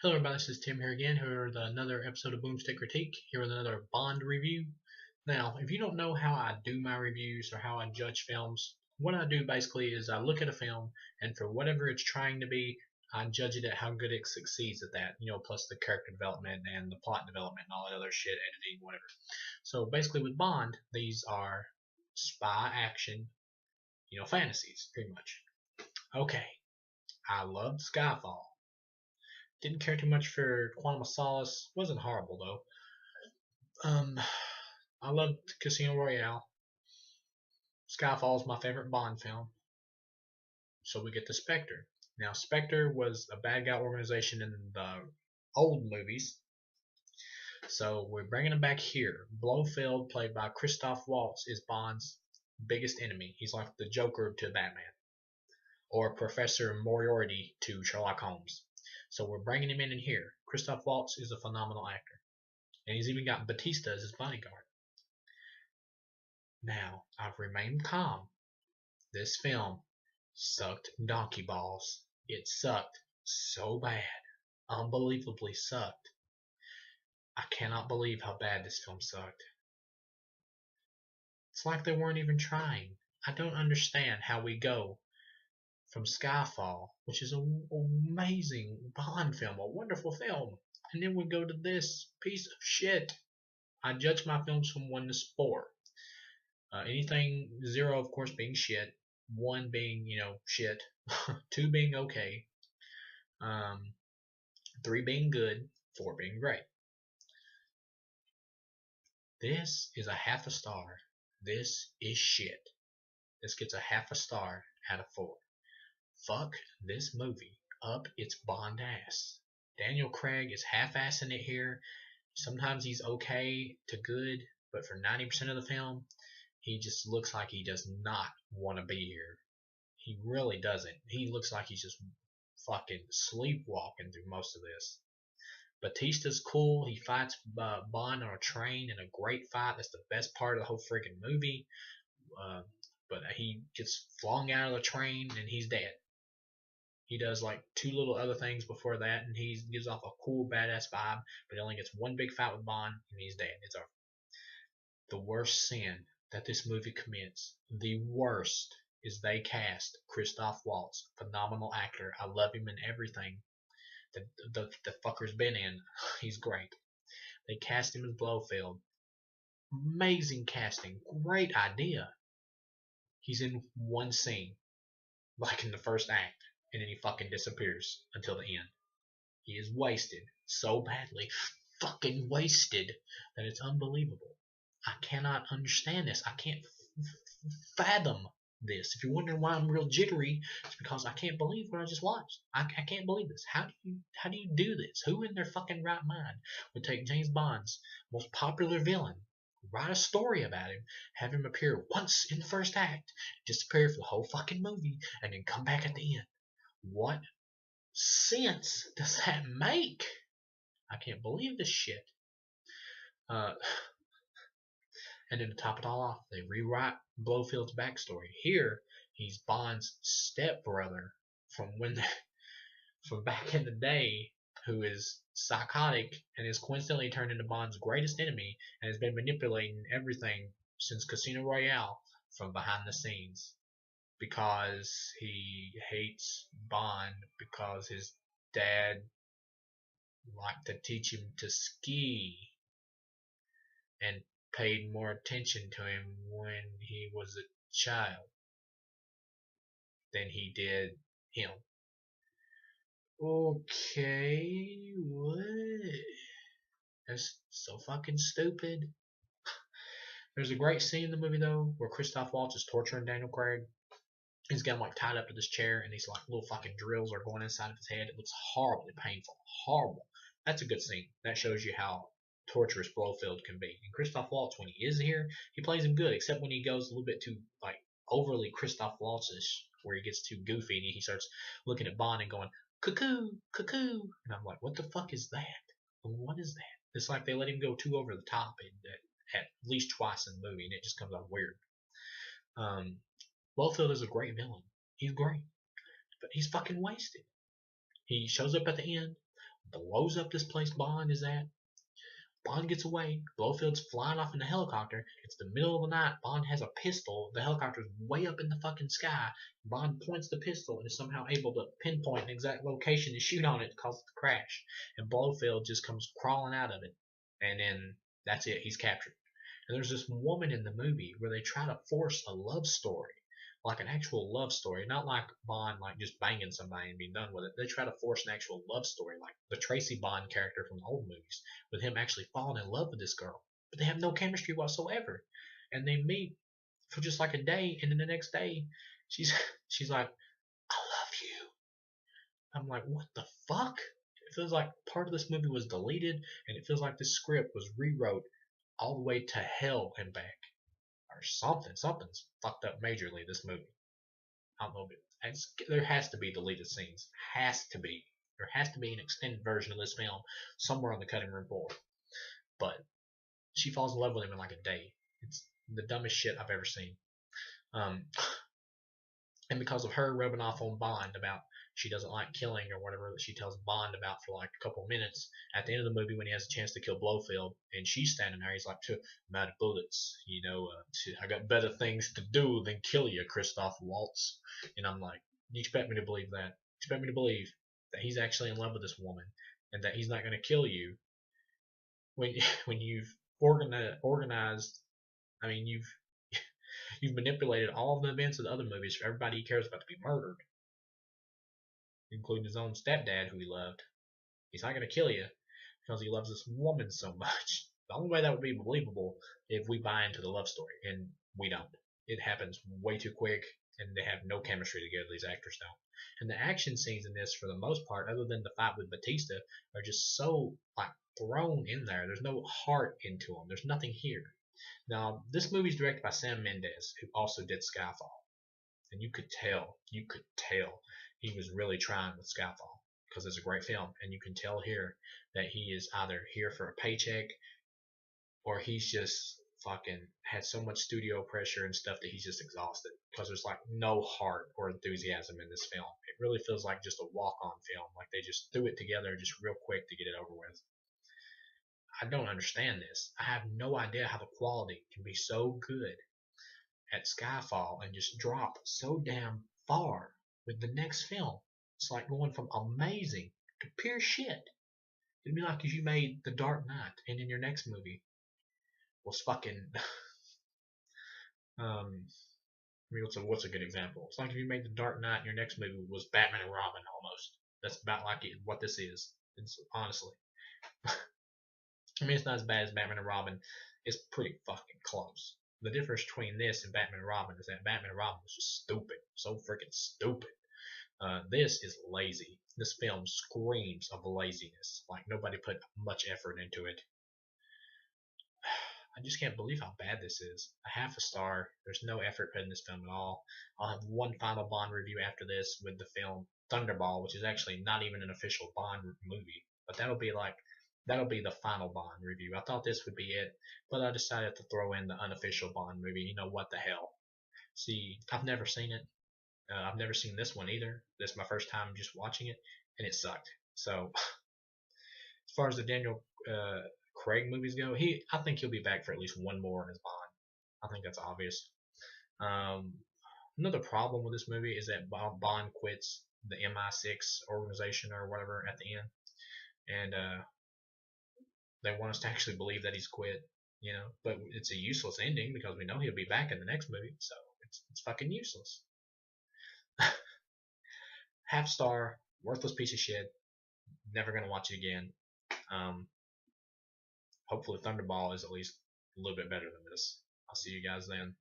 Hello everybody, this is Tim here again, here with another episode of BoomStick Critique, here with another Bond review. Now, if you don't know how I do my reviews or how I judge films, what I do basically is I look at a film, and for whatever it's trying to be, I judge it at how good it succeeds at that, plus the character development and the plot development and all that other shit, editing, whatever. So basically with Bond, these are spy action, fantasies, pretty much. Okay, I loved Skyfall. Didn't care too much for Quantum of Solace. Wasn't horrible though. I loved Casino Royale. Skyfall is my favorite Bond film. So we get to Spectre. Now Spectre was a bad guy organization in the old movies. So we're bringing him back here. Blofeld, played by Christoph Waltz, is Bond's biggest enemy. He's like the Joker to Batman, or Professor Moriarty to Sherlock Holmes. So we're bringing him in here. Christoph Waltz is a phenomenal actor. And he's even got Batista as his bodyguard. Now, I've remained calm. This film sucked donkey balls. It sucked so bad. Unbelievably sucked. I cannot believe how bad this film sucked. It's like they weren't even trying. I don't understand how we go from Skyfall, which is an amazing Bond film, a wonderful film, and then we go to this piece of shit. I judge my films from 1 to 4. Anything 0, of course, being shit. 1 being, shit. 2 being okay. 3 being good. 4 being great. This is a half a star. This is shit. This gets a half a star out of 4. Fuck this movie up its Bond ass. Daniel Craig is half-assing it here. Sometimes he's okay to good, but for 90% of the film, he just looks like he does not want to be here. He really doesn't. He looks like he's just fucking sleepwalking through most of this. Batista's cool. He fights Bond on a train in a great fight. That's the best part of the whole freaking movie. But he gets flung out of the train and he's dead. He does like 2 little other things before that, and he gives off a cool badass vibe. But he only gets 1 big fight with Bond, and he's dead. It's over. The worst sin that this movie commits, the worst, is they cast Christoph Waltz, phenomenal actor. I love him in everything that the fucker's been in. He's great. They cast him as Blofeld. Amazing casting. Great idea. He's in 1 scene, like in the first act, and then he fucking disappears until the end. He is wasted so badly, fucking wasted, that it's unbelievable. I cannot understand this. I can't fathom this. If you're wondering why I'm real jittery, it's because I can't believe what I just watched. I can't believe this. How do you do this? Who in their fucking right mind would take James Bond's most popular villain, write a story about him, have him appear once in the first act, disappear for the whole fucking movie, and then come back at the end? What sense does that make? I can't believe this shit. And then to top it all off, they rewrite Blofeld's backstory. Here, he's Bond's stepbrother from from back in the day, who is psychotic and is coincidentally turned into Bond's greatest enemy and has been manipulating everything since Casino Royale from behind the scenes because he hates Bond because his dad liked to teach him to ski and paid more attention to him when he was a child than he did him. Okay, what? That's so fucking stupid. There's a great scene in the movie though where Christoph Waltz is torturing Daniel Craig. He's got him like tied up to this chair, and these like little fucking drills are going inside of his head. It looks horribly painful, horrible. That's a good scene. That shows you how torturous Blofeld can be. And Christoph Waltz, when he is here, he plays him good, except when he goes a little bit too like overly Christoph Waltz-ish, where he gets too goofy and he starts looking at Bond and going cuckoo, cuckoo, and I'm like, what the fuck is that? What is that? It's like they let him go too over the top at least twice in the movie, and it just comes out weird. Blofeld is a great villain. He's great, but he's fucking wasted. He shows up at the end. blows up this place Bond is at. Bond gets away. Blofeld's flying off in a helicopter. It's the middle of the night. Bond has a pistol. The helicopter's way up in the fucking sky. Bond points the pistol and is somehow able to pinpoint an exact location to shoot on it to cause it to crash. And Blofeld just comes crawling out of it. And then that's it. He's captured. And there's this woman in the movie where they try to force a love story, like an actual love story, not like Bond like just banging somebody and being done with it. They try to force an actual love story, like the Tracy Bond character from the old movies, with him actually falling in love with this girl. But they have no chemistry whatsoever, and they meet for just like a day, and then the next day, she's she's like, "I love you." I'm like, what the fuck? It feels like part of this movie was deleted, and it feels like this script was rewrote all the way to hell and back or something. Something's fucked up majorly this movie. I don't know. There has to be deleted scenes. Has to be. There has to be an extended version of this film somewhere on the cutting room floor. But she falls in love with him in like a day. It's the dumbest shit I've ever seen. Um, and because of her rubbing off on Bond about she doesn't like killing or whatever that she tells Bond about for like a couple of minutes, at the end of the movie when he has a chance to kill Blofeld and she's standing there, he's like, I'm out of bullets, I got better things to do than kill you, Christoph Waltz. And I'm like, you expect me to believe that? You expect me to believe that he's actually in love with this woman and that he's not going to kill you when when you've organized, I mean, you've manipulated all of the events of the other movies for everybody he cares about to be murdered, including his own stepdad who he loved. He's not going to kill you because he loves this woman so much. The only way that would be believable if we buy into the love story, and we don't. It happens way too quick, and they have no chemistry together, these actors don't. And the action scenes in this, for the most part, other than the fight with Batista, are just so like thrown in there. There's no heart into them. There's nothing here. Now, this movie is directed by Sam Mendes, who also did Skyfall, and you could tell he was really trying with Skyfall because it's a great film, and you can tell here that he is either here for a paycheck or he's just fucking had so much studio pressure and stuff that he's just exhausted because there's like no heart or enthusiasm in this film. It really feels like just a walk-on film, like they just threw it together just real quick to get it over with. I don't understand this. I have no idea how the quality can be so good at Skyfall and just drop so damn far with the next film. It's like going from amazing to pure shit. It'd be like if you made The Dark Knight and in your next movie was fucking I mean, what's a good example? It's like if you made The Dark Knight and your next movie was Batman and Robin almost. That's about like what this is. It's honestly. I mean, it's not as bad as Batman and Robin. It's pretty fucking close. The difference between this and Batman and Robin is that Batman and Robin was just stupid, so freaking stupid. This is lazy. This film screams of laziness. Like nobody put much effort into it. I just can't believe how bad this is. A half a star. There's no effort put in this film at all. I'll have one final Bond review after this with the film Thunderball, which is actually not even an official Bond movie, but that'll be the final Bond review. I thought this would be it, but I decided to throw in the unofficial Bond movie. You know what the hell? See, I've never seen it. I've never seen this one either. This is my first time just watching it, and it sucked. So, as far as the Daniel Craig movies go, I think he'll be back for at least one more as Bond. I think that's obvious. Another problem with this movie is that Bond quits the MI6 organization or whatever at the end, and they want us to actually believe that he's quit, but it's a useless ending because we know he'll be back in the next movie, so it's fucking useless. Half star, worthless piece of shit. Never gonna watch it again. Hopefully Thunderball is at least a little bit better than this. I'll see you guys then.